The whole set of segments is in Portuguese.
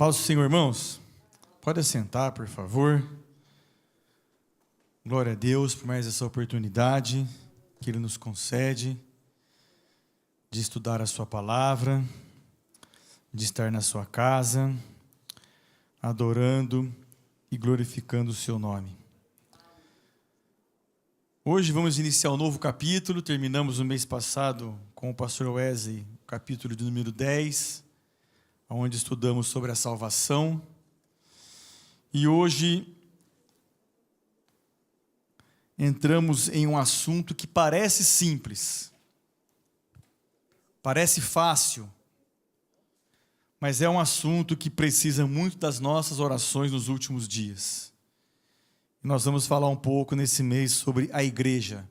Paz do Senhor, irmãos. Pode assentar, por favor. Glória a Deus por mais essa oportunidade que Ele nos concede de estudar a sua palavra, de estar na sua casa, adorando e glorificando o seu nome. Hoje vamos iniciar um novo capítulo. Terminamos o mês passado com o pastor Wesley, o capítulo de número 10, onde estudamos sobre a salvação. E hoje entramos em um assunto que parece simples, parece fácil, mas é um assunto que precisa muito das nossas orações nos últimos dias. Nós vamos falar um pouco nesse mês sobre a igreja.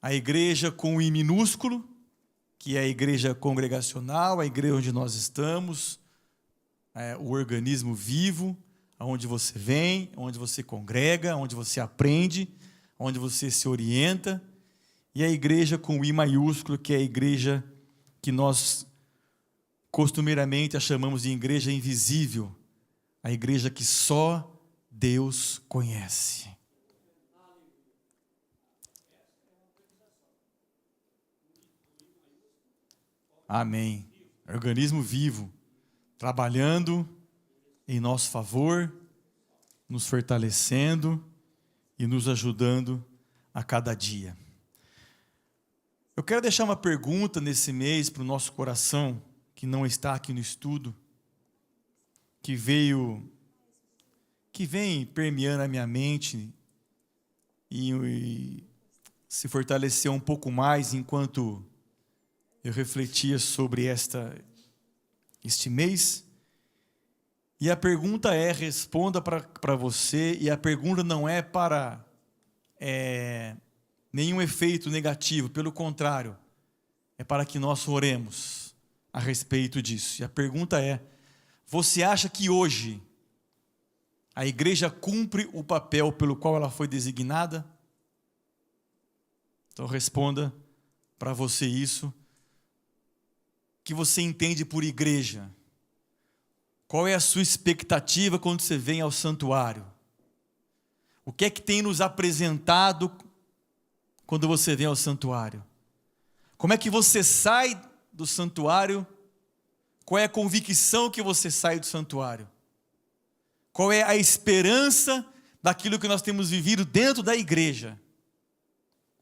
A igreja com o I minúsculo, que é a igreja congregacional, a igreja onde nós estamos, o organismo vivo, onde você vem, onde você congrega, onde você aprende, onde você se orienta, e a igreja com o I maiúsculo, que é a igreja que nós costumeiramente a chamamos de igreja invisível, a igreja que só Deus conhece. Amém. Organismo vivo, trabalhando em nosso favor, nos fortalecendo e nos ajudando a cada dia. Eu quero deixar uma pergunta nesse mês para o nosso coração, que não está aqui no estudo, que vem permeando a minha mente e se fortaleceu um pouco mais enquanto eu refletia sobre este mês. E a pergunta responda para você, e a pergunta não é para nenhum efeito negativo, pelo contrário, é para que nós oremos a respeito disso. E a pergunta é: você acha que hoje a igreja cumpre o papel pelo qual ela foi designada? Então responda para você isso. O que você entende por igreja? Qual é a sua expectativa quando você vem ao santuário? O que é que tem nos apresentado quando você vem ao santuário? Como é que você sai do santuário? Qual é a convicção que você sai do santuário? Qual é a esperança daquilo que nós temos vivido dentro da igreja?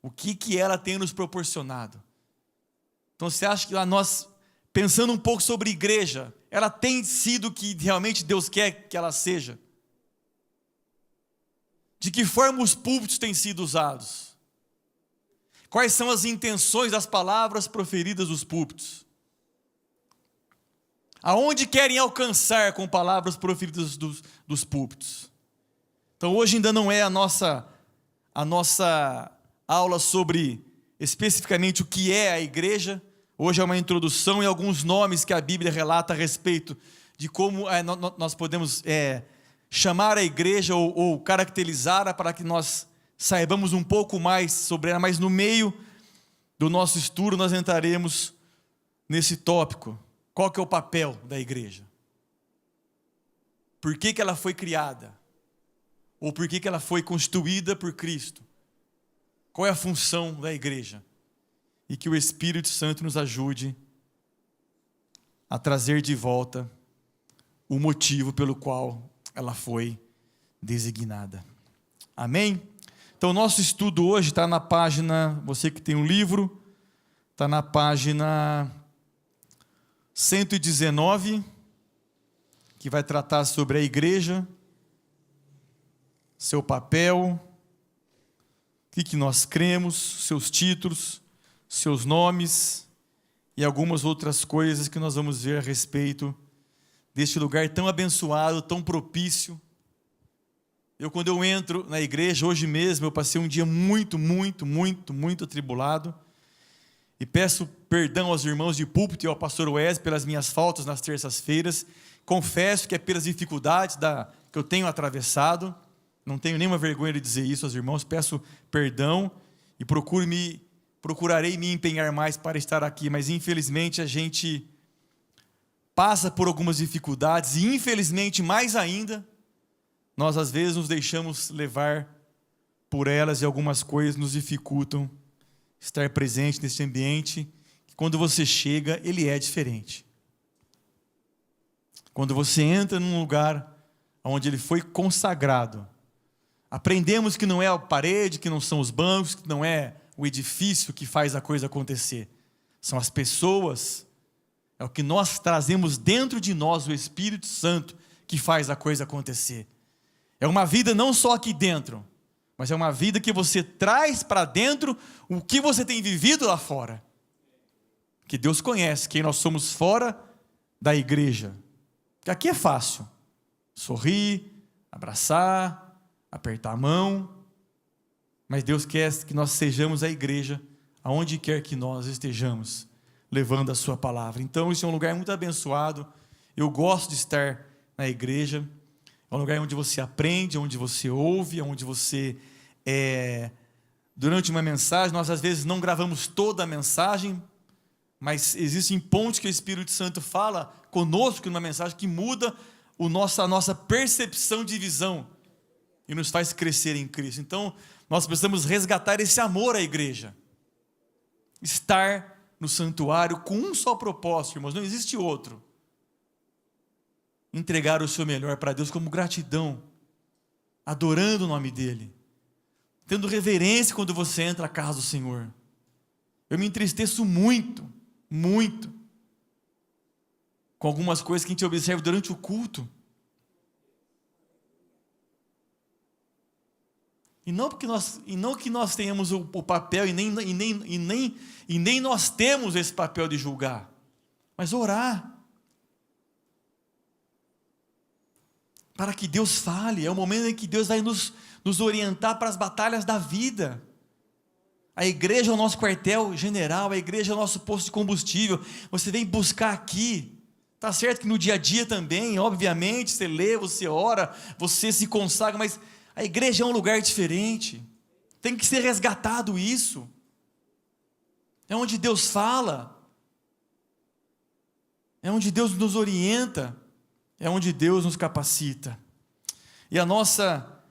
O que ela tem nos proporcionado? Então você acha que nós, pensando um pouco sobre igreja, ela tem sido o que realmente Deus quer que ela seja? De que forma os púlpitos têm sido usados? Quais são as intenções das palavras proferidas dos púlpitos? Aonde querem alcançar com palavras proferidas dos púlpitos? Então hoje ainda não é a nossa aula sobre especificamente o que é a igreja. Hoje é uma introdução e alguns nomes que a Bíblia relata a respeito de como nós podemos chamar a igreja ou caracterizá-la, para que nós saibamos um pouco mais sobre ela. Mas no meio do nosso estudo nós entraremos nesse tópico. Qual que é o papel da igreja? Por que ela foi criada? Ou por que ela foi constituída por Cristo? Qual é a função da igreja? E que o Espírito Santo nos ajude a trazer de volta o motivo pelo qual ela foi designada. Amém? Então, nosso estudo hoje está na página, você que tem um livro, está na página 119, que vai tratar sobre a igreja, seu papel, o que nós cremos, seus títulos, seus nomes e algumas outras coisas que nós vamos ver a respeito deste lugar tão abençoado, tão propício. Quando eu entro na igreja, hoje mesmo, eu passei um dia muito atribulado, e peço perdão aos irmãos de púlpito e ao pastor Wesley pelas minhas faltas nas terças-feiras. Confesso que é pelas dificuldades que eu tenho atravessado, não tenho nenhuma vergonha de dizer isso aos irmãos, peço perdão e procurarei me empenhar mais para estar aqui, mas infelizmente a gente passa por algumas dificuldades e, infelizmente, mais ainda, nós às vezes nos deixamos levar por elas e algumas coisas nos dificultam estar presente nesse ambiente. Quando você chega, ele é diferente. Quando você entra num lugar onde ele foi consagrado, aprendemos que não é a parede, que não são os bancos, que não é o edifício que faz a coisa acontecer. São as pessoas, é o que nós trazemos dentro de nós, o Espírito Santo, que faz a coisa acontecer. É uma vida não só aqui dentro, mas é uma vida que você traz para dentro o que você tem vivido lá fora. Que Deus conhece quem nós somos fora da igreja. Porque aqui é fácil. Sorrir, abraçar, apertar a mão. Mas Deus quer que nós sejamos a igreja, aonde quer que nós estejamos, levando a sua palavra. Então, isso é um lugar muito abençoado. Eu gosto de estar na igreja. É um lugar onde você aprende, onde você ouve, onde você... Durante uma mensagem, nós às vezes não gravamos toda a mensagem, mas existem pontos que o Espírito Santo fala conosco numa mensagem que muda a nossa percepção de visão e nos faz crescer em Cristo. Então, nós precisamos resgatar esse amor à igreja. Estar no santuário com um só propósito, irmãos, não existe outro. Entregar o seu melhor para Deus como gratidão, adorando o nome dEle, tendo reverência quando você entra à casa do Senhor. Eu me entristeço muito, muito, com algumas coisas que a gente observa durante o culto. E não que nós tenhamos o papel, e nem nós temos esse papel de julgar, mas orar, para que Deus fale. É o momento em que Deus vai nos orientar para as batalhas da vida. A igreja é o nosso quartel general, a igreja é o nosso posto de combustível. Você vem buscar aqui. Está certo que no dia a dia também, obviamente, você lê, você ora, você se consagra, mas a igreja é um lugar diferente. Tem que ser resgatado isso. É onde Deus fala. É onde Deus nos orienta. É onde Deus nos capacita. E a nossa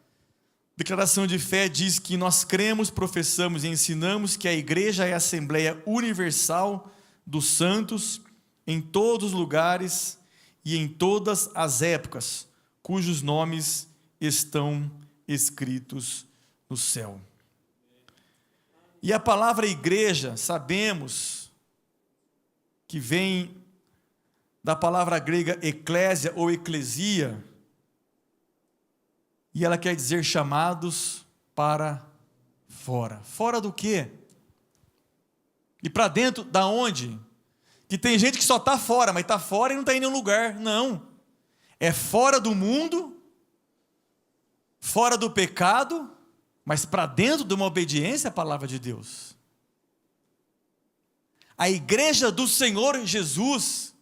declaração de fé diz que nós cremos, professamos e ensinamos que a igreja é a Assembleia Universal dos Santos em todos os lugares e em todas as épocas, cujos nomes estão escritos no céu. E a palavra igreja, sabemos que vem da palavra grega eclésia ou eclesia, e ela quer dizer chamados para fora. Fora do quê? E para dentro da onde? Que tem gente que só está fora, mas está fora e não está em nenhum lugar. Não. É fora do mundo, fora do pecado, mas para dentro de uma obediência à palavra de Deus. A igreja do Senhor Jesus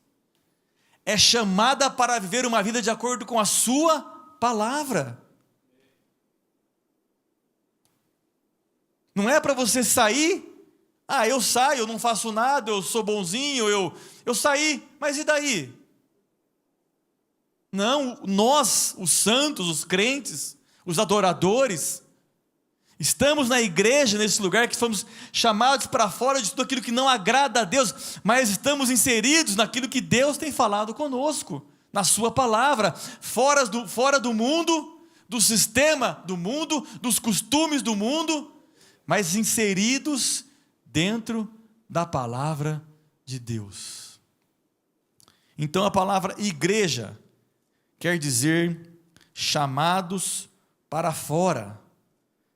é chamada para viver uma vida de acordo com a sua palavra. Não é para você sair, eu saio, eu não faço nada, eu sou bonzinho, eu saí, mas e daí? Não, nós, os santos, os crentes, os adoradores, estamos na igreja, nesse lugar que fomos chamados para fora de tudo aquilo que não agrada a Deus, mas estamos inseridos naquilo que Deus tem falado conosco, na sua palavra, fora do mundo, do sistema do mundo, dos costumes do mundo, mas inseridos dentro da palavra de Deus. Então a palavra igreja quer dizer chamados para fora,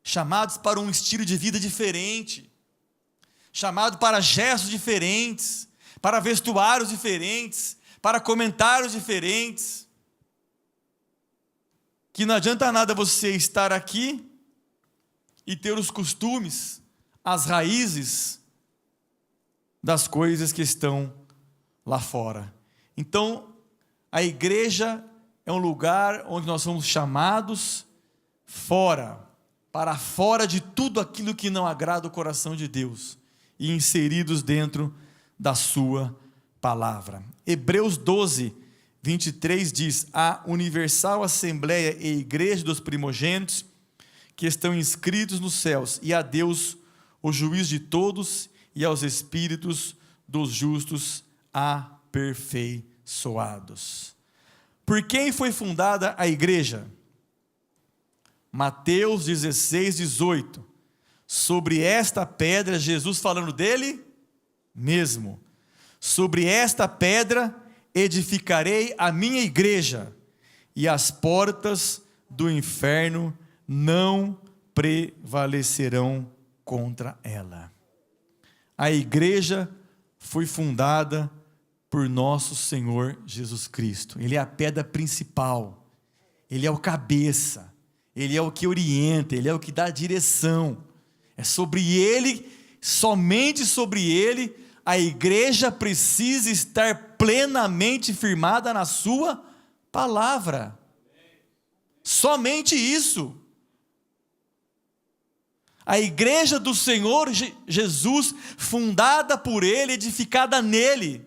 chamados para um estilo de vida diferente, chamado para gestos diferentes, para vestuários diferentes, para comentários diferentes. Que não adianta nada você estar aqui e ter os costumes, as raízes das coisas que estão lá fora. Então, a igreja é um lugar onde nós somos chamados para fora de tudo aquilo que não agrada o coração de Deus, e inseridos dentro da sua palavra. Hebreus 12, 23 diz: a universal assembleia e igreja dos primogênitos que estão inscritos nos céus, e a Deus, o juiz de todos, e aos espíritos dos justos aperfeiçoados. Por quem foi fundada a igreja? Mateus 16, 18. Sobre esta pedra, Jesus falando dele mesmo. Sobre esta pedra edificarei a minha igreja, e as portas do inferno não prevalecerão contra ela. A igreja foi fundada por nosso Senhor Jesus Cristo. Ele é a pedra principal, Ele é o cabeça, Ele é o que orienta, Ele é o que dá a direção. É sobre Ele, somente sobre Ele, a igreja precisa estar plenamente firmada na sua palavra. Somente isso. A igreja do Senhor Jesus, fundada por Ele, edificada nele.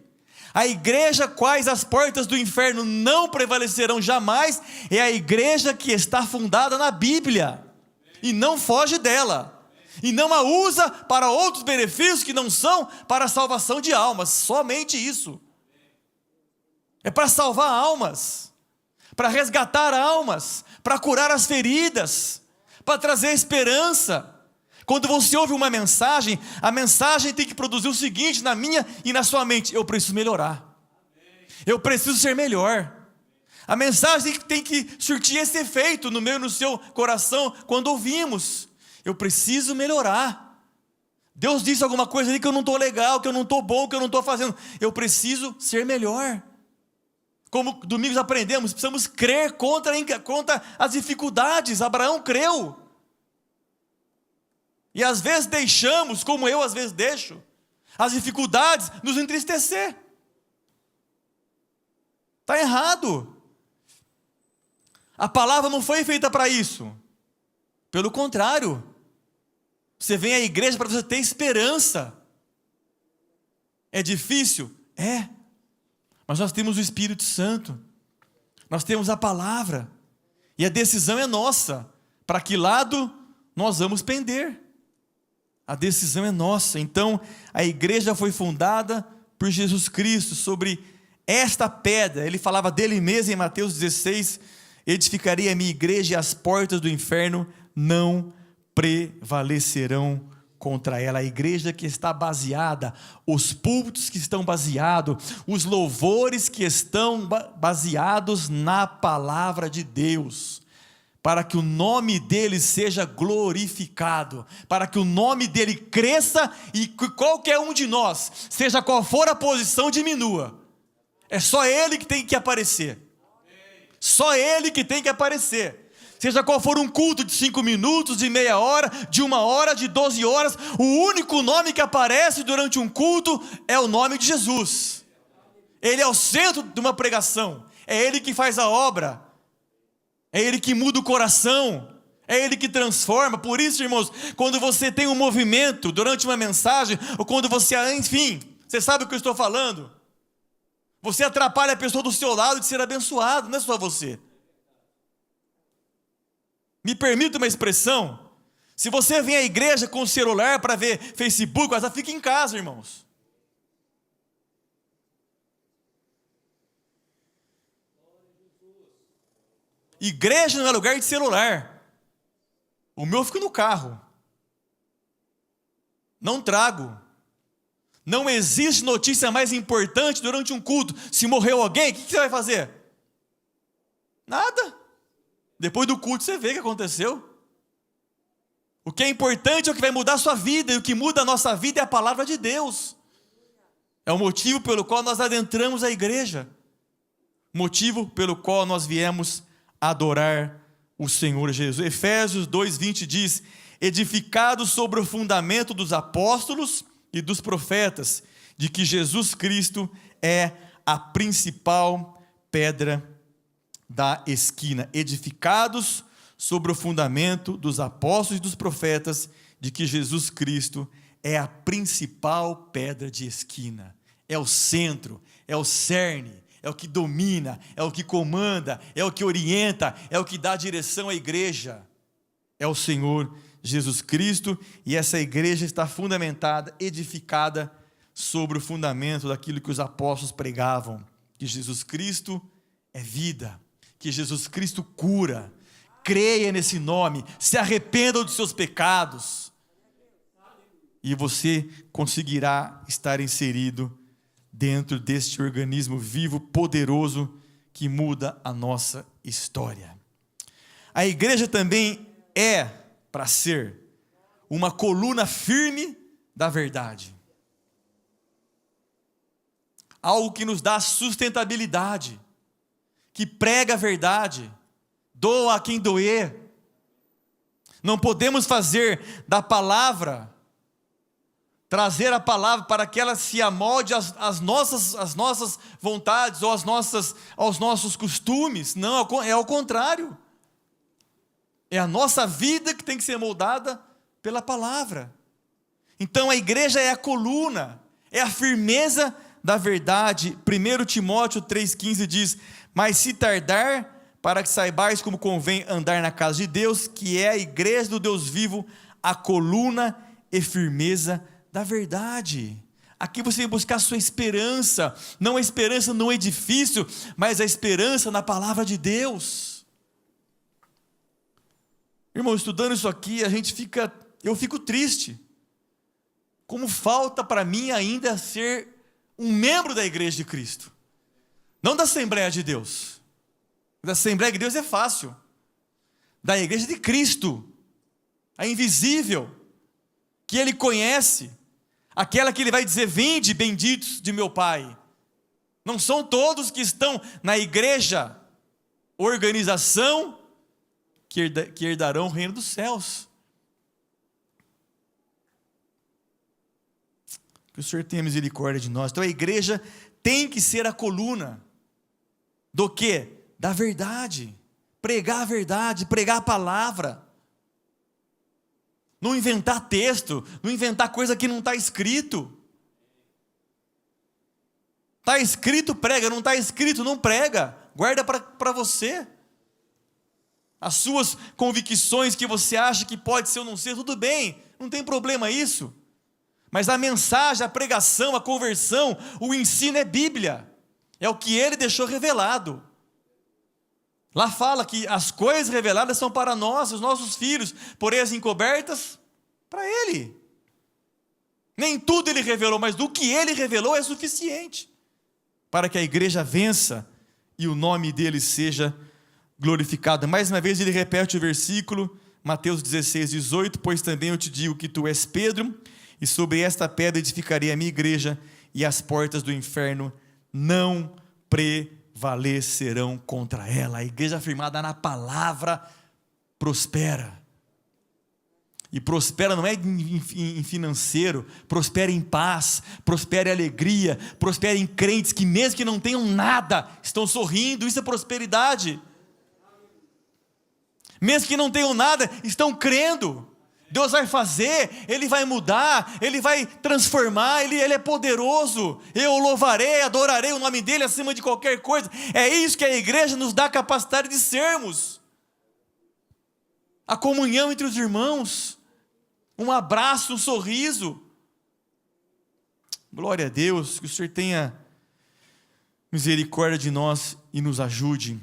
A igreja quais as portas do inferno não prevalecerão jamais, é a igreja que está fundada na Bíblia, e não foge dela, e não a usa para outros benefícios que não são para a salvação de almas, somente isso. É para salvar almas, para resgatar almas, para curar as feridas, para trazer esperança. Quando você ouve uma mensagem, a mensagem tem que produzir o seguinte na minha e na sua mente: eu preciso melhorar, eu preciso ser melhor. A mensagem tem que surtir esse efeito no meu e no seu coração quando ouvimos: eu preciso melhorar. Deus disse alguma coisa ali que eu não estou legal, que eu não estou bom, que eu não estou fazendo, eu preciso ser melhor. Como domingos aprendemos, precisamos crer contra as dificuldades. Abraão creu. E às vezes deixamos, como eu às vezes deixo, as dificuldades nos entristecer. Está errado. A palavra não foi feita para isso. Pelo contrário, você vem à igreja para você ter esperança. É difícil? É. Mas nós temos o Espírito Santo. Nós temos a palavra. E a decisão é nossa. Para que lado nós vamos pender? A decisão é nossa. Então, a igreja foi fundada por Jesus Cristo, sobre esta pedra. Ele falava dele mesmo em Mateus 16, edificarei a minha igreja e as portas do inferno não prevalecerão contra ela. A igreja que está baseada, os púlpitos que estão baseados, os louvores que estão baseados na palavra de Deus, para que o nome dele seja glorificado, para que o nome dele cresça e que qualquer um de nós, seja qual for a posição, diminua. É só ele que tem que aparecer. Só ele que tem que aparecer. Seja qual for um culto de 5 minutos, de meia hora, de 1 hora, de 12 horas, o único nome que aparece durante um culto é o nome de Jesus. Ele é o centro de uma pregação. É ele que faz a obra. É Ele que muda o coração, é Ele que transforma. Por isso, irmãos, quando você tem um movimento durante uma mensagem, ou quando você, enfim, você sabe o que eu estou falando, você atrapalha a pessoa do seu lado de ser abençoado, não é só você. Me permita uma expressão: se você vem à igreja com o celular para ver Facebook, mas fica em casa, irmãos. Igreja não é lugar de celular. O meu fica no carro. Não trago. Não existe notícia mais importante durante um culto. Se morreu alguém, o que você vai fazer? Nada. Depois do culto você vê o que aconteceu. O que é importante é o que vai mudar a sua vida. E o que muda a nossa vida é a palavra de Deus. É o motivo pelo qual nós adentramos a igreja. Motivo pelo qual nós viemos adorar o Senhor Jesus. Efésios 2:20 diz: edificados sobre o fundamento dos apóstolos e dos profetas, de que Jesus Cristo é a principal pedra da esquina. Edificados sobre o fundamento dos apóstolos e dos profetas, de que Jesus Cristo é a principal pedra de esquina. é o centro, é o cerne, é o que domina, é o que comanda, é o que orienta, é o que dá direção à igreja. É o Senhor Jesus Cristo, e essa igreja está fundamentada, edificada sobre o fundamento daquilo que os apóstolos pregavam, que Jesus Cristo é vida, que Jesus Cristo cura. Creia nesse nome, se arrependa dos seus pecados, e você conseguirá estar inserido dentro deste organismo vivo, poderoso, que muda a nossa história. A igreja também é, para ser, uma coluna firme da verdade. Algo que nos dá sustentabilidade, que prega a verdade, doa a quem doer. Não podemos fazer da palavra, trazer a palavra para que ela se amolde às nossas vontades ou aos nossos costumes. Não, é ao contrário. É a nossa vida que tem que ser moldada pela palavra. Então a igreja é a coluna, é a firmeza da verdade. 1 Timóteo 3,15 diz: mas se tardar, para que saibais como convém andar na casa de Deus, que é a igreja do Deus vivo, a coluna e firmeza da verdade. Aqui você vai buscar a sua esperança, não a esperança no edifício, mas a esperança na palavra de Deus. Irmão, estudando isso aqui, eu fico triste. Como falta para mim ainda ser um membro da igreja de Cristo. Não da Assembleia de Deus. Da Assembleia de Deus é fácil. Da igreja de Cristo, a invisível, que Ele conhece, aquela que Ele vai dizer: vinde, benditos de meu Pai. Não são todos que estão na igreja, organização, que herdarão o reino dos céus. Que o Senhor tenha misericórdia de nós. Então a igreja tem que ser a coluna do quê? Da verdade. Pregar a verdade, pregar a palavra. Não inventar texto, não inventar coisa que não está escrito. Está escrito, prega. Não está escrito, não prega. Guarda para você. As suas convicções que você acha que pode ser ou não ser, tudo bem, não tem problema isso. Mas a mensagem, a pregação, a conversão, o ensino é Bíblia. É o que Ele deixou revelado. Lá fala que as coisas reveladas são para nós, os nossos filhos, porém as encobertas, para Ele. Nem tudo Ele revelou, mas do que Ele revelou é suficiente para que a igreja vença e o nome dEle seja glorificado. Mais uma vez ele repete o versículo, Mateus 16:18, pois também eu te digo que tu és Pedro, e sobre esta pedra edificarei a minha igreja, e as portas do inferno não prevalecerão contra ela. A igreja firmada na palavra prospera. E prospera não é em financeiro, prospera em paz, prospera em alegria, prospera em crentes que mesmo que não tenham nada, estão sorrindo. Isso é prosperidade. Mesmo que não tenham nada, estão crendo. Deus vai fazer, Ele vai mudar, Ele vai transformar, Ele é poderoso. Eu louvarei, adorarei o nome dEle acima de qualquer coisa. É isso que a igreja nos dá a capacidade de sermos. A comunhão entre os irmãos, um abraço, um sorriso. Glória a Deus, que o Senhor tenha misericórdia de nós e nos ajude.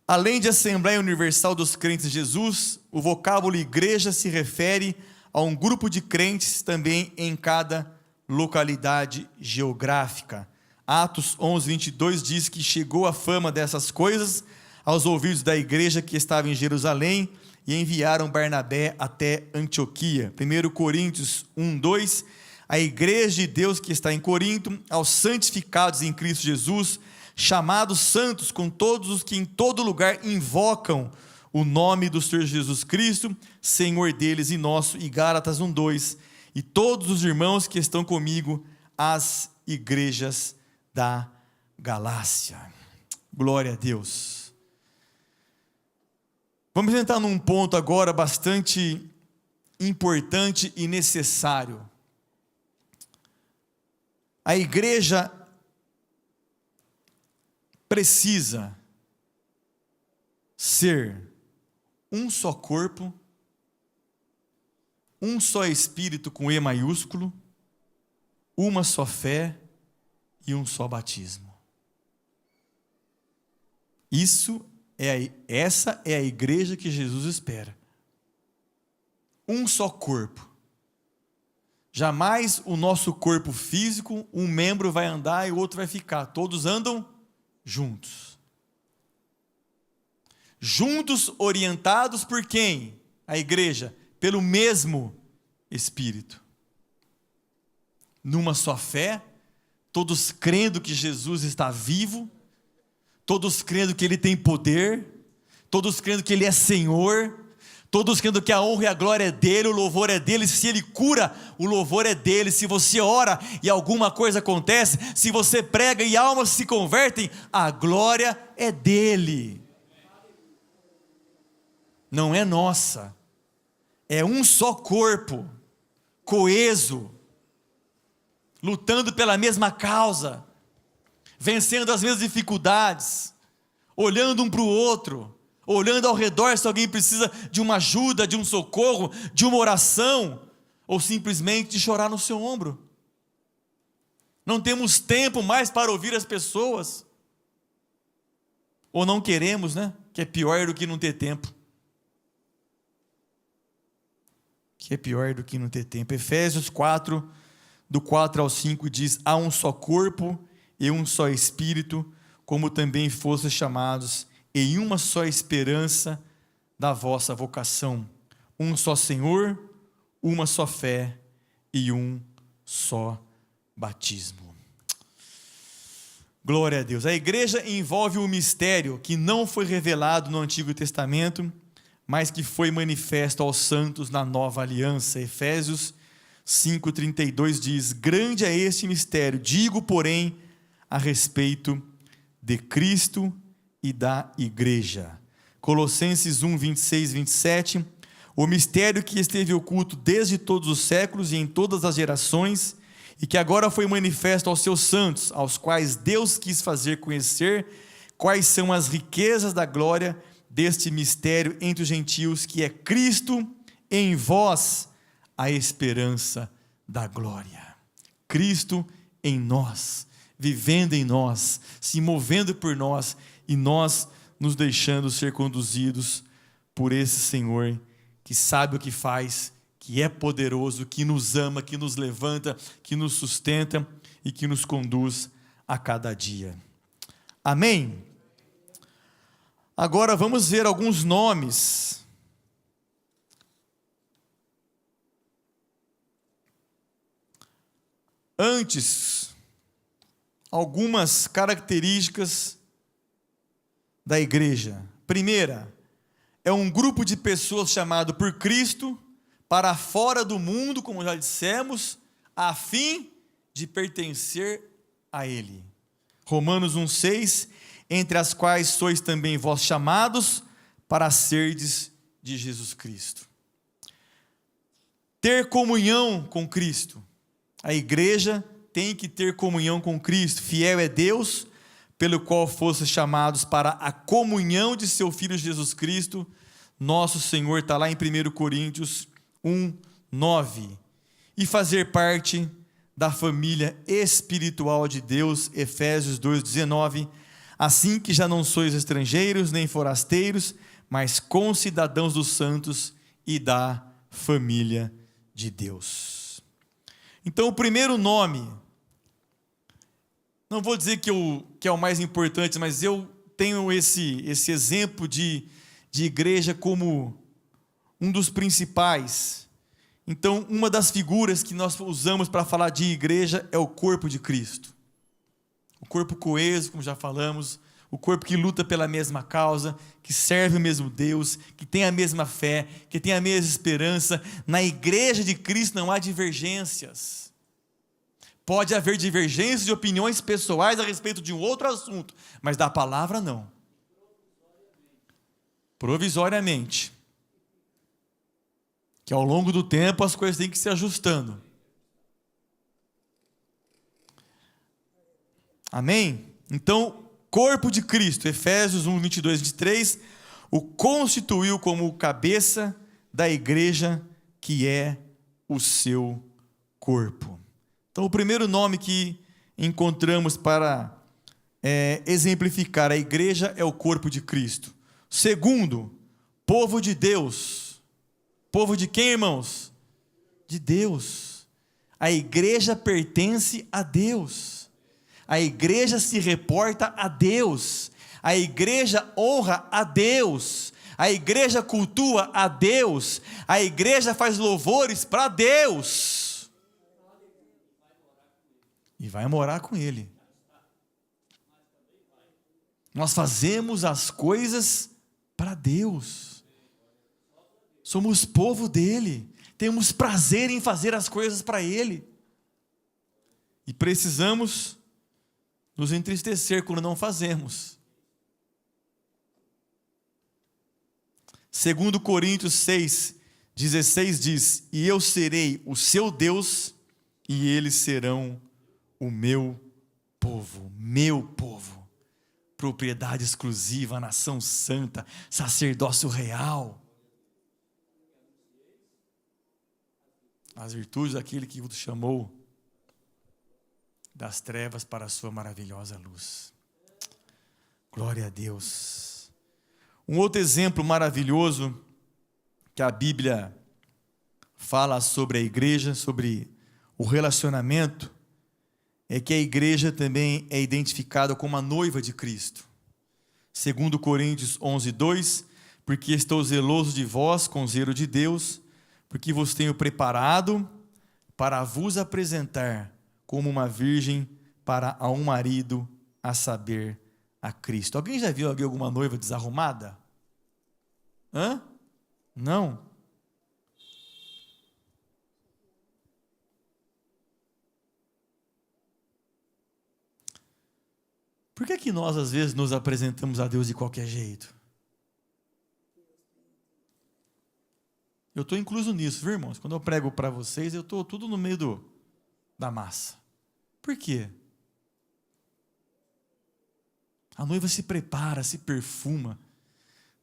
Além de Assembleia Universal dos Crentes em Jesus, o vocábulo igreja se refere a um grupo de crentes também em cada localidade geográfica. Atos 11:22 diz que chegou a fama dessas coisas aos ouvidos da igreja que estava em Jerusalém e enviaram Barnabé até Antioquia. 1 Coríntios 1:2, a igreja de Deus que está em Corinto, aos santificados em Cristo Jesus, chamados santos com todos os que em todo lugar invocam o nome do Senhor Jesus Cristo, Senhor deles e nosso, e Gálatas 1:2, e todos os irmãos que estão comigo, as igrejas da Galácia. Glória a Deus. Vamos entrar num ponto agora bastante importante e necessário. A igreja precisa ser um só corpo, um só Espírito com E maiúsculo, uma só fé e um só batismo. Essa é a igreja que Jesus espera. Um só corpo. Jamais o nosso corpo físico, um membro vai andar e o outro vai ficar. Todos andam juntos. Juntos, orientados por quem? A igreja. Pelo mesmo Espírito. Numa só fé, todos crendo que Jesus está vivo, todos crendo que Ele tem poder, todos crendo que Ele é Senhor, todos crendo que a honra e a glória é dEle, o louvor é dEle. Se Ele cura, o louvor é dEle. Se você ora e alguma coisa acontece, se você prega e almas se convertem, a glória é dEle. Não é nossa. É um só corpo, coeso, lutando pela mesma causa, vencendo as mesmas dificuldades, olhando um para o outro, olhando ao redor se alguém precisa de uma ajuda, de um socorro, de uma oração, ou simplesmente de chorar no seu ombro. Não temos tempo mais para ouvir as pessoas, ou não queremos, né? Que é pior do que não ter tempo. Efésios 4, do 4 ao 5 diz: há um só corpo e um só Espírito, como também fostes chamados em uma só esperança da vossa vocação. Um só Senhor, uma só fé e um só batismo. Glória a Deus. A igreja envolve um mistério que não foi revelado no Antigo Testamento, mas que foi manifesto aos santos na nova aliança. Efésios 5,32 diz: grande é este mistério, digo, porém, a respeito de Cristo e da igreja. Colossenses 1, 26, 27, o mistério que esteve oculto desde todos os séculos e em todas as gerações, e que agora foi manifesto aos seus santos, aos quais Deus quis fazer conhecer quais são as riquezas da glória deste mistério entre os gentios, que é Cristo em vós, a esperança da glória. Cristo em nós, vivendo em nós, se movendo por nós, e nós nos deixando ser conduzidos por esse Senhor, que sabe o que faz, que é poderoso, que nos ama, que nos levanta, que nos sustenta e que nos conduz a cada dia. Amém? Agora vamos ver alguns nomes. Antes, algumas características da igreja. Primeira, é um grupo de pessoas chamado por Cristo para fora do mundo, como já dissemos, a fim de pertencer a Ele. Romanos 1,6, entre as quais sois também vós chamados para serdes de Jesus Cristo. Ter comunhão com Cristo. A igreja tem que ter comunhão com Cristo. Fiel é Deus, pelo qual fostes chamados para a comunhão de seu Filho Jesus Cristo, nosso Senhor. Está lá em 1 Coríntios 1, 9. E fazer parte da família espiritual de Deus, Efésios 2, 19. Assim que já não sois estrangeiros nem forasteiros, mas concidadãos dos santos e da família de Deus. Então, o primeiro nome, não vou dizer que é o mais importante, mas eu tenho esse exemplo de igreja como um dos principais. Então, uma das figuras que nós usamos para falar de igreja é o corpo de Cristo. O corpo coeso, como já falamos, o corpo que luta pela mesma causa, que serve o mesmo Deus, que tem a mesma fé, que tem a mesma esperança. Na igreja de Cristo não há divergências. Pode haver divergências de opiniões pessoais a respeito de um outro assunto, mas da palavra não. Provisoriamente. Que ao longo do tempo as coisas têm que se ajustando. Amém? Então, corpo de Cristo, Efésios 1, 22, 23, o constituiu como cabeça da igreja, que é o seu corpo. Então, o primeiro nome que encontramos para exemplificar a igreja é o corpo de Cristo. Segundo, povo de Deus. Povo de quem, irmãos? De Deus. A igreja pertence a Deus. A igreja se reporta a Deus. A igreja honra a Deus. A igreja cultua a Deus. A igreja faz louvores para Deus. E vai morar com Ele. Nós fazemos as coisas para Deus. Somos povo dEle. Temos prazer em fazer as coisas para Ele. E precisamos nos entristecer quando não fazemos. 2 Coríntios 6, 16 diz: e eu serei o seu Deus, e eles serão o meu povo. Meu povo. Propriedade exclusiva, nação santa, sacerdócio real. As virtudes daquele que vos chamou das trevas para a sua maravilhosa luz. Glória a Deus. Um outro exemplo maravilhoso que a Bíblia fala sobre a igreja, sobre o relacionamento, é que a igreja também é identificada como a noiva de Cristo. 2 Coríntios 11, 2, porque estou zeloso de vós com zelo de Deus, porque vos tenho preparado para vos apresentar como uma virgem para a um marido, a saber, a Cristo. Alguém já viu alguma noiva desarrumada? Não? Por que nós às vezes nos apresentamos a Deus de qualquer jeito? Eu estou incluso nisso, viu, irmãos? Quando eu prego para vocês, eu estou tudo no meio da massa. Por quê? A noiva se prepara, se perfuma.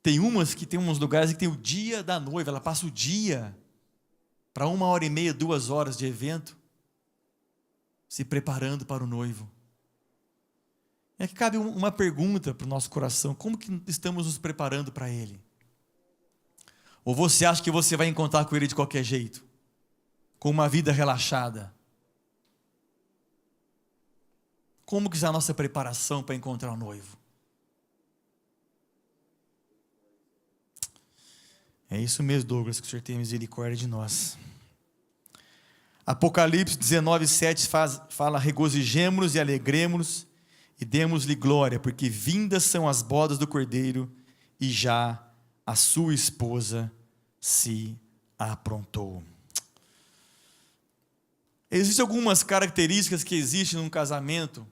Tem umas que tem uns lugares que tem o dia da noiva, ela passa o dia para 1h30, 2 horas de evento, se preparando para o noivo. E aqui cabe uma pergunta para o nosso coração: como que estamos nos preparando para ele? Ou você acha que você vai encontrar com ele de qualquer jeito? Com uma vida relaxada? Como que está a nossa preparação para encontrar o noivo? É isso mesmo, Douglas, que o Senhor tenha misericórdia de nós. Apocalipse 19, 7 fala: regozijemo-nos e alegremo-nos e demos-lhe glória, porque vindas são as bodas do Cordeiro e já a sua esposa se aprontou. Existem algumas características que existem num casamento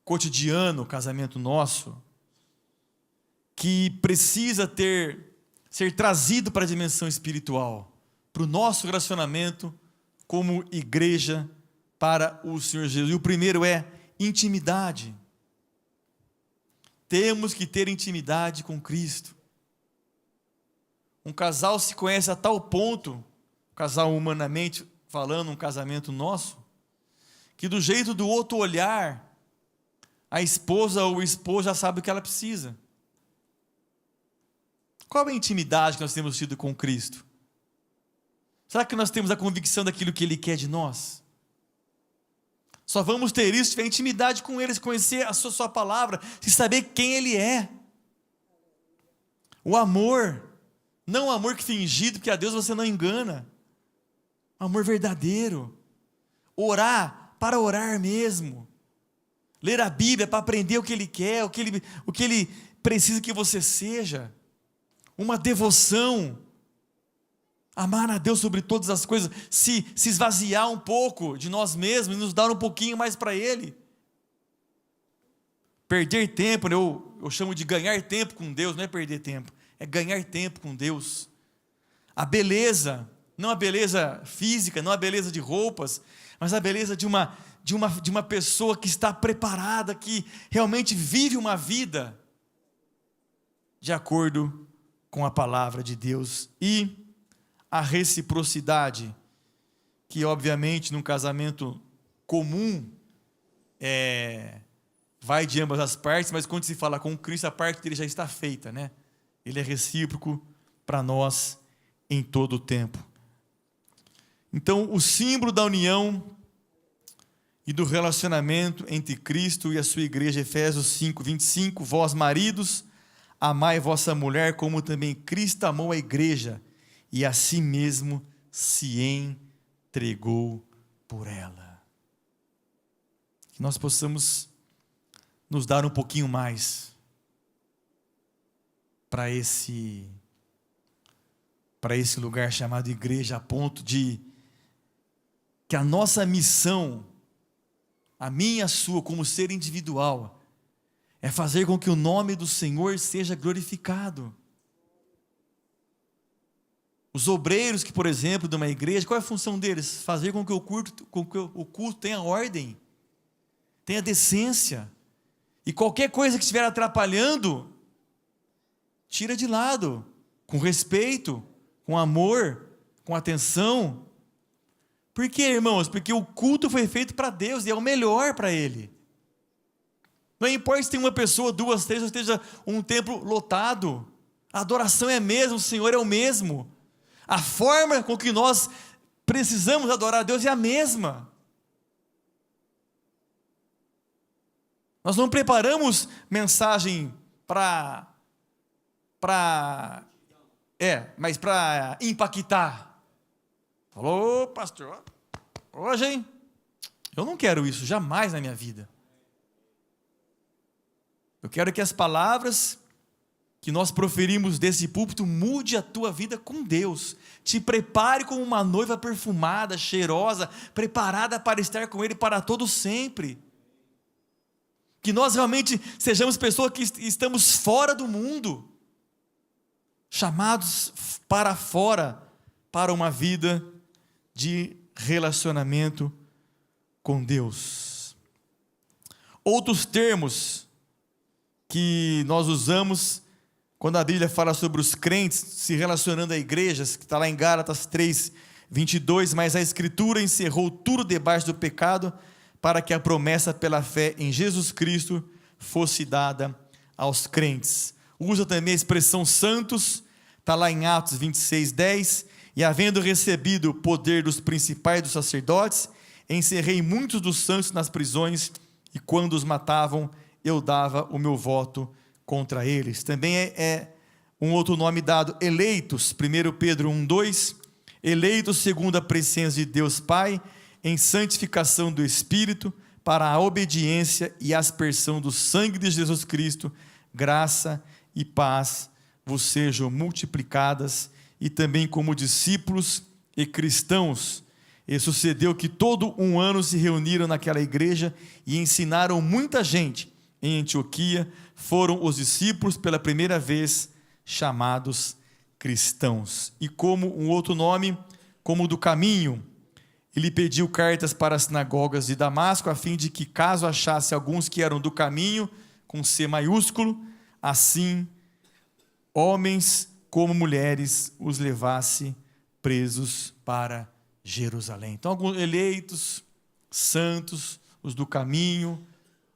cotidiano, casamento nosso, que precisa ser trazido para a dimensão espiritual, para o nosso relacionamento como igreja para o Senhor Jesus. E o primeiro é intimidade. Temos que ter intimidade com Cristo. Um casal se conhece a tal ponto, um casal humanamente falando, um casamento nosso, que do jeito do outro olhar, a esposa ou o esposo já sabe o que ela precisa. Qual é a intimidade que nós temos tido com Cristo? Será que nós temos a convicção daquilo que Ele quer de nós? Só vamos ter isso se tiver intimidade com Ele, se conhecer a sua palavra, se saber quem Ele é. O amor, não o amor que fingido, porque a Deus você não engana. O amor verdadeiro. Orar para orar mesmo. Ler a Bíblia para aprender o que Ele quer, o que Ele precisa que você seja. Uma devoção. Amar a Deus sobre todas as coisas, se esvaziar um pouco de nós mesmos e nos dar um pouquinho mais para Ele. Perder tempo, né? Eu chamo de ganhar tempo com Deus, não é perder tempo, é ganhar tempo com Deus. A beleza, não a beleza física, não a beleza de roupas, mas a beleza de uma pessoa que está preparada, que realmente vive uma vida de acordo com a palavra de Deus. E a reciprocidade, que obviamente num casamento comum vai de ambas as partes, mas quando se fala com Cristo, a parte dele já está feita, né? Ele é recíproco para nós em todo o tempo. Então, o símbolo da união e do relacionamento entre Cristo e a sua igreja, Efésios 5, 25, vós maridos, amai vossa mulher, como também Cristo amou a igreja, e a si mesmo se entregou por ela. Que nós possamos nos dar um pouquinho mais para esse lugar chamado igreja, a ponto de que a nossa missão, a minha e a sua, como ser individual, é fazer com que o nome do Senhor seja glorificado. Os obreiros que, por exemplo, de uma igreja, qual é a função deles? Fazer com que o culto tenha ordem, tenha decência. E qualquer coisa que estiver atrapalhando, tira de lado, com respeito, com amor, com atenção. Por quê, irmãos? Porque o culto foi feito para Deus e é o melhor para Ele. Não importa se tem uma pessoa, duas, três, ou esteja um templo lotado, a adoração é a mesma, o Senhor é o mesmo. A forma com que nós precisamos adorar a Deus é a mesma. Nós não preparamos mensagem mas para impactar. Falou, pastor, hoje, hein? Eu não quero isso, jamais na minha vida. Eu quero que as palavras que nós proferimos desse púlpito mude a tua vida com Deus. Te prepare como uma noiva perfumada, cheirosa, preparada para estar com Ele para todo sempre. Que nós realmente sejamos pessoas que estamos fora do mundo, chamados para fora, para uma vida de relacionamento com Deus. Outros termos que nós usamos quando a Bíblia fala sobre os crentes se relacionando a igrejas, que está lá em Gálatas 3, 22, mas a Escritura encerrou tudo debaixo do pecado, para que a promessa pela fé em Jesus Cristo fosse dada aos crentes. Usa também a expressão santos, está lá em Atos 26, 10, e havendo recebido o poder dos principais dos sacerdotes, encerrei muitos dos santos nas prisões, e quando os matavam, eu dava o meu voto contra eles. Também é um outro nome dado, eleitos, 1 Pedro 1, 2, eleitos segundo a presciência de Deus Pai, em santificação do Espírito, para a obediência e aspersão do sangue de Jesus Cristo, graça e paz vos sejam multiplicadas, e também como discípulos e cristãos. E sucedeu que todo um ano se reuniram naquela igreja e ensinaram muita gente em Antioquia. Foram os discípulos pela primeira vez chamados cristãos. E como um outro nome, como do caminho, ele pediu cartas para as sinagogas de Damasco, a fim de que, caso achasse alguns que eram do caminho, com C maiúsculo, assim, homens como mulheres, os levasse presos para Jerusalém. Então, alguns eleitos, santos, os do caminho,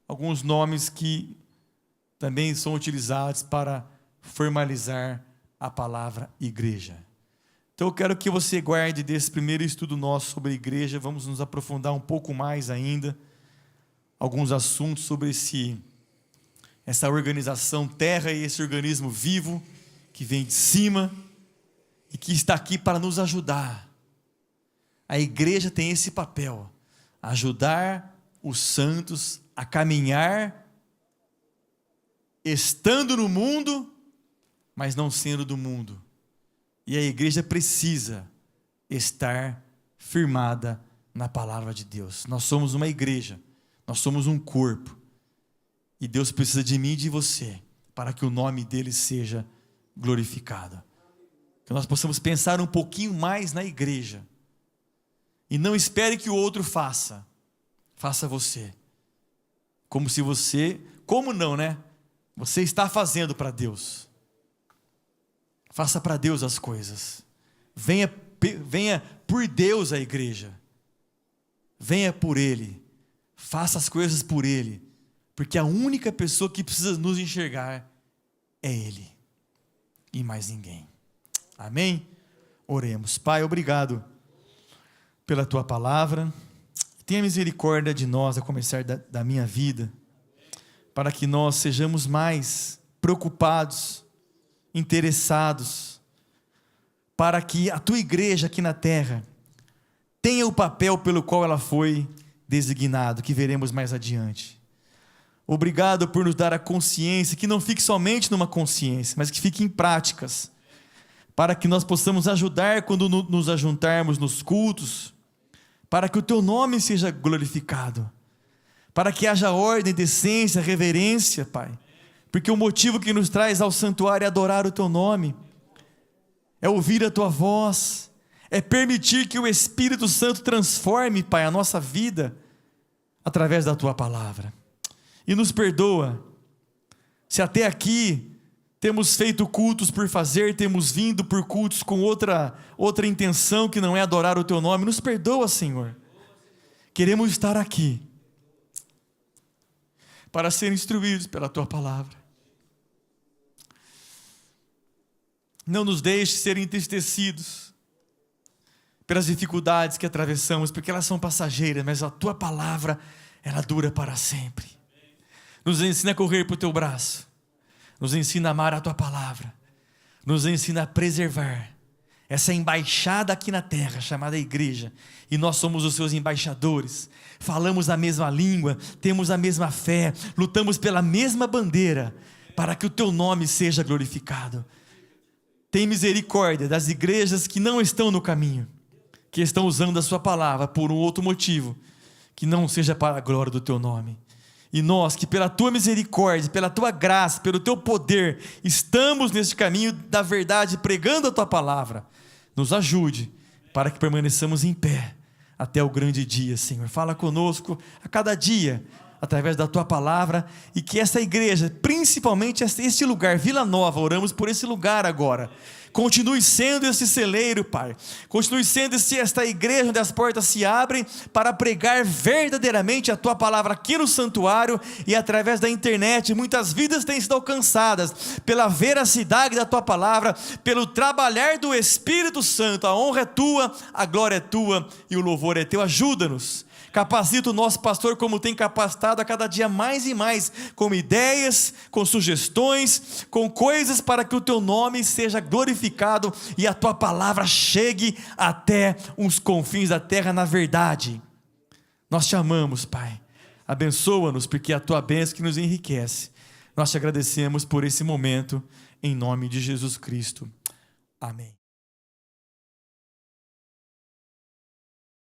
alguns nomes que também são utilizados para formalizar a palavra igreja. Então eu quero que você guarde desse primeiro estudo nosso sobre a igreja. Vamos nos aprofundar um pouco mais ainda, alguns assuntos sobre essa organização terra e esse organismo vivo que vem de cima e que está aqui para nos ajudar. A igreja tem esse papel, ajudar os santos a caminhar, estando no mundo, mas não sendo do mundo. E a igreja precisa estar firmada na palavra de Deus. Nós somos uma igreja, nós somos um corpo. E Deus precisa de mim e de você, para que o nome dele seja glorificado. Que nós possamos pensar um pouquinho mais na igreja. E não espere que o outro faça. Faça você. Como não, né? Você está fazendo para Deus. Faça para Deus as coisas. Venha por Deus à igreja. Venha por Ele. Faça as coisas por Ele. Porque a única pessoa que precisa nos enxergar é Ele. E mais ninguém. Amém? Oremos. Pai, obrigado pela Tua palavra. Tenha misericórdia de nós a começar da minha vida. Para que nós sejamos mais preocupados, interessados. Para que a Tua igreja aqui na terra tenha o papel pelo qual ela foi designado, que veremos mais adiante. Obrigado por nos dar a consciência, que não fique somente numa consciência, mas que fique em práticas, para que nós possamos ajudar quando nos ajuntarmos nos cultos, para que o Teu nome seja glorificado, para que haja ordem, decência, reverência, Pai, porque o motivo que nos traz ao santuário é adorar o Teu nome, é ouvir a Tua voz, é permitir que o Espírito Santo transforme, Pai, a nossa vida, através da Tua palavra. E nos perdoa, se até aqui temos feito cultos por fazer, temos vindo por cultos com outra intenção que não é adorar o Teu nome, nos perdoa, Senhor. Queremos estar aqui para ser instruídos pela Tua palavra. Não nos deixe ser entristecidos pelas dificuldades que atravessamos, porque elas são passageiras, mas a Tua palavra, ela dura para sempre. Nos ensina a correr para o Teu braço, nos ensina a amar a Tua palavra, nos ensina a preservar essa embaixada aqui na terra, chamada igreja, e nós somos os Seus embaixadores, falamos a mesma língua, temos a mesma fé, lutamos pela mesma bandeira, para que o Teu nome seja glorificado. Tem misericórdia das igrejas que não estão no caminho, que estão usando a Sua palavra por um outro motivo, que não seja para a glória do Teu nome. E nós, que pela Tua misericórdia, pela Tua graça, pelo Teu poder, estamos neste caminho da verdade, pregando a Tua palavra, nos ajude, para que permaneçamos em pé, até o grande dia, Senhor. Fala conosco a cada dia, através da Tua palavra, e que essa igreja, principalmente este lugar, Vila Nova, oramos por esse lugar agora, continue sendo esse celeiro, Pai, continue sendo esta igreja onde as portas se abrem para pregar verdadeiramente a Tua palavra aqui no santuário e através da internet. Muitas vidas têm sido alcançadas pela veracidade da Tua palavra, pelo trabalhar do Espírito Santo. A honra é Tua, a glória é Tua e o louvor é Teu. Ajuda-nos. Capacita o nosso pastor como tem capacitado a cada dia mais e mais, com ideias, com sugestões, com coisas para que o Teu nome seja glorificado e a Tua palavra chegue até os confins da terra na verdade. Nós Te amamos, Pai. Abençoa-nos, porque é a Tua bênção que nos enriquece. Nós Te agradecemos por esse momento, em nome de Jesus Cristo. Amém.